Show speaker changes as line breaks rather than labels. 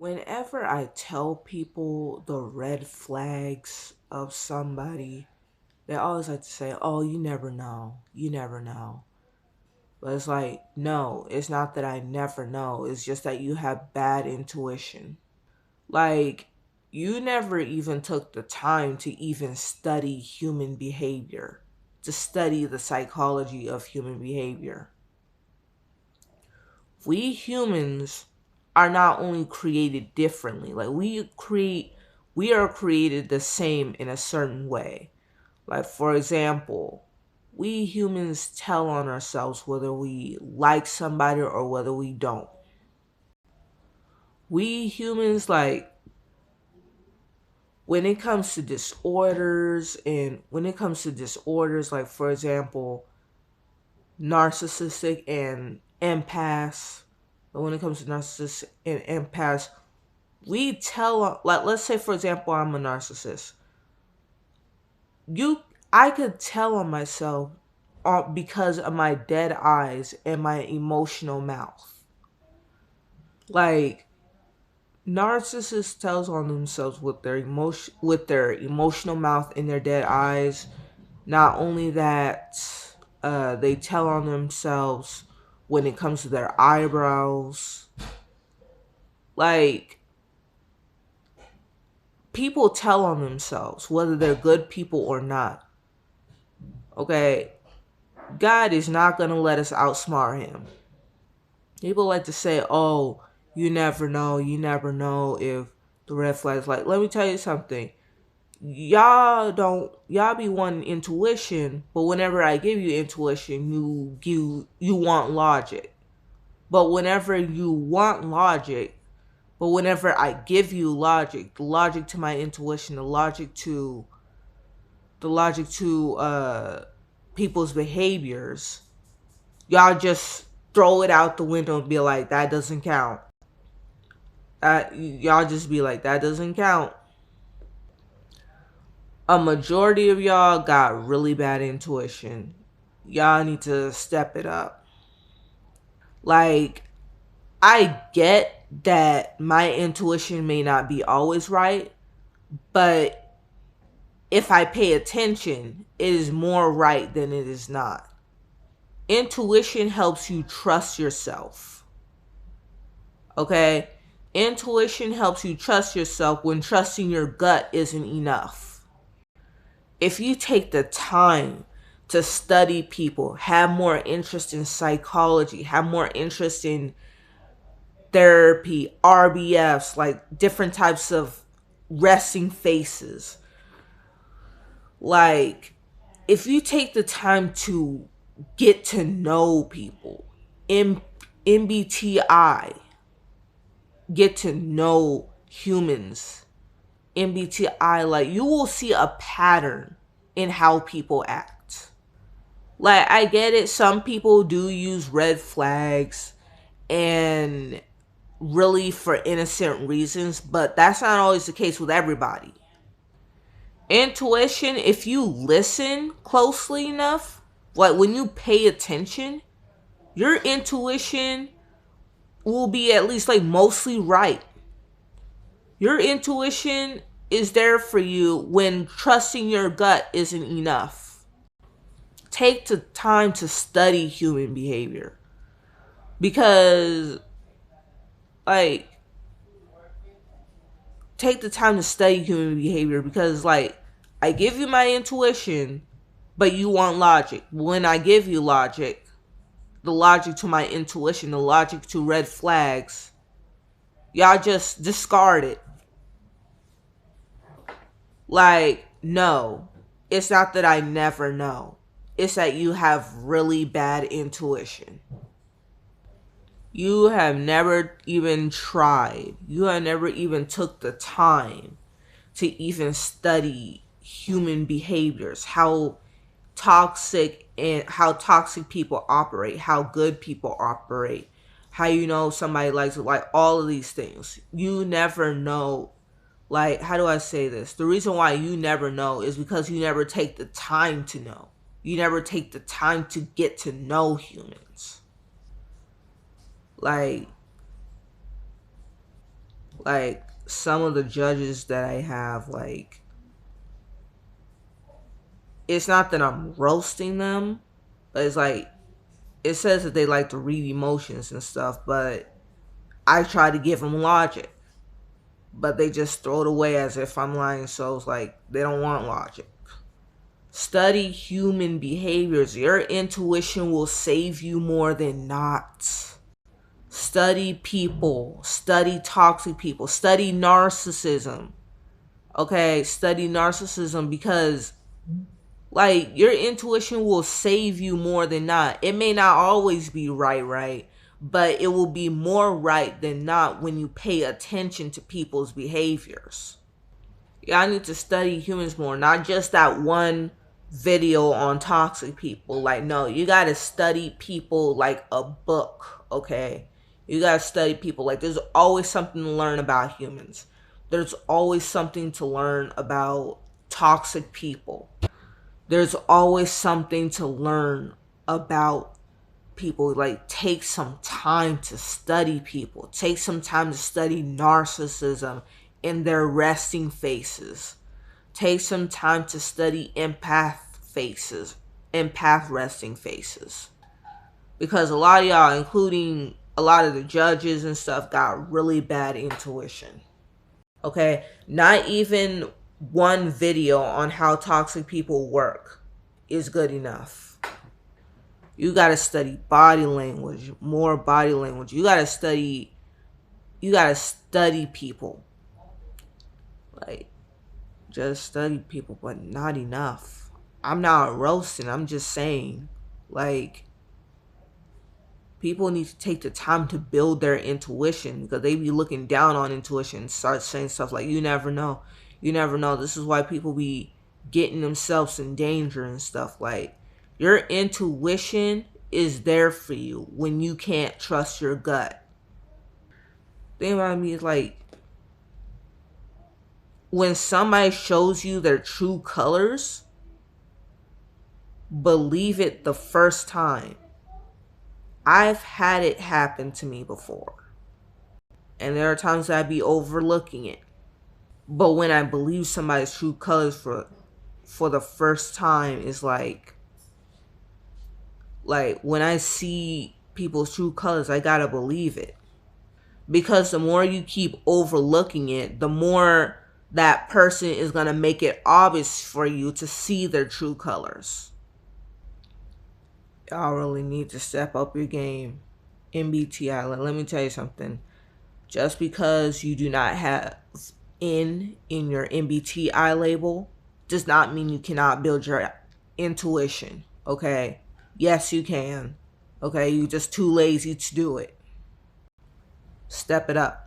Whenever I tell people the red flags of somebody, they always like to say, "Oh, you never know. You never know." But it's like, no, it's not that I never know. It's just that you have bad intuition. Like, you never even took the time to even study human behavior, to study the psychology of human behavior. We humans are not only created differently, like we are created the same in a certain way. Like, for example, we humans tell on ourselves whether we like somebody or whether we don't. We humans, like, when it comes to disorders, like, for example, narcissistic and empaths, but when it comes to narcissists and empaths, we tell, like, let's say, for example, I'm a narcissist. you I could tell on myself because of my dead eyes and my emotional mouth. Like, narcissists tells on themselves with their emotional mouth and their dead eyes. Not only that, they tell on themselves when it comes to their eyebrows. Like, people tell on themselves whether they're good people or not. Okay, God is not gonna let us outsmart him. People like to say, "Oh, you never know if the red flags." Like, let me tell you something. Y'all be wanting intuition, but whenever I give you intuition, you want logic. But whenever I give you logic, the logic to my intuition, the logic to people's behaviors, y'all just throw it out the window and be like, that doesn't count. Y'all just be like, that doesn't count. A majority of y'all got really bad intuition. Y'all need to step it up. Like, I get that my intuition may not be always right, but if I pay attention, it is more right than it is not. Intuition helps you trust yourself. Okay? Intuition helps you trust yourself when trusting your gut isn't enough. If you take the time to study people, have more interest in psychology, have more interest in therapy, RBFs, like different types of resting faces, like, if you take the time to get to know people, in MBTI, get to know humans, MBTI, like, you will see a pattern in how people act. Like, I get it, some people do use red flags and really for innocent reasons, but that's not always the case with everybody. Intuition, if you listen closely enough, like when you pay attention, your intuition will be at least like mostly right. Your intuition is there for you when trusting your gut isn't enough. Take the time to study human behavior, because, like, take the time to study human behavior because, like, I give you my intuition, but you want logic. When I give you logic, the logic to my intuition, the logic to red flags, y'all just discard it. Like, no, it's not that I never know. It's that you have really bad intuition. You have never even tried. You have never even took the time to even study human behaviors, how toxic people operate, how good people operate, how you know somebody likes it, like all of these things. You never know. Like, how do I say this? The reason why you never know is because you never take the time to know. You never take the time to get to know humans. Like, Like some of the judges that I have, like, it's not that I'm roasting them, but it's like it says that they like to read emotions and stuff, but I try to give them logic, but they just throw it away as if I'm lying. So it's like they don't want logic. Study human behaviors. Your intuition will save you more than not. Study people. Study toxic people. Study narcissism. Okay, study narcissism because like your intuition will save you more than not. It may not always be right, but it will be more right than not when you pay attention to people's behaviors. Y'all need to study humans more, not just that one video on toxic people. Like, no, you gotta study people like a book, okay? You gotta study people. Like, there's always something to learn about humans. There's always something to learn about toxic people. There's always something to learn about people. Like, take some time to study people. Take some time to study narcissism in their resting faces. Take some time to study empath resting faces. Because a lot of y'all, including a lot of the judges and stuff, got really bad intuition. Okay? Not even one video on how toxic people work is good enough. You gotta study body language, more body language. You gotta study people. Like, just study people, but not enough. I'm not roasting, I'm just saying, like, people need to take the time to build their intuition because they be looking down on intuition and start saying stuff like, you never know. You never know. This is why people be getting themselves in danger and stuff. Like, your intuition is there for you when you can't trust your gut. The thing about me is, like, when somebody shows you their true colors, believe it the first time. I've had it happen to me before. And there are times that I'd be overlooking it. But when I believe somebody's true colors for the first time, it's like when I see people's true colors, I gotta believe it. Because the more you keep overlooking it, the more that person is gonna make it obvious for you to see their true colors. Y'all really need to step up your game. MBTI, let me tell you something. Just because you do not have in your MBTI label does not mean you cannot build your intuition, okay? Yes, you can. Okay, you're just too lazy to do it. Step it up.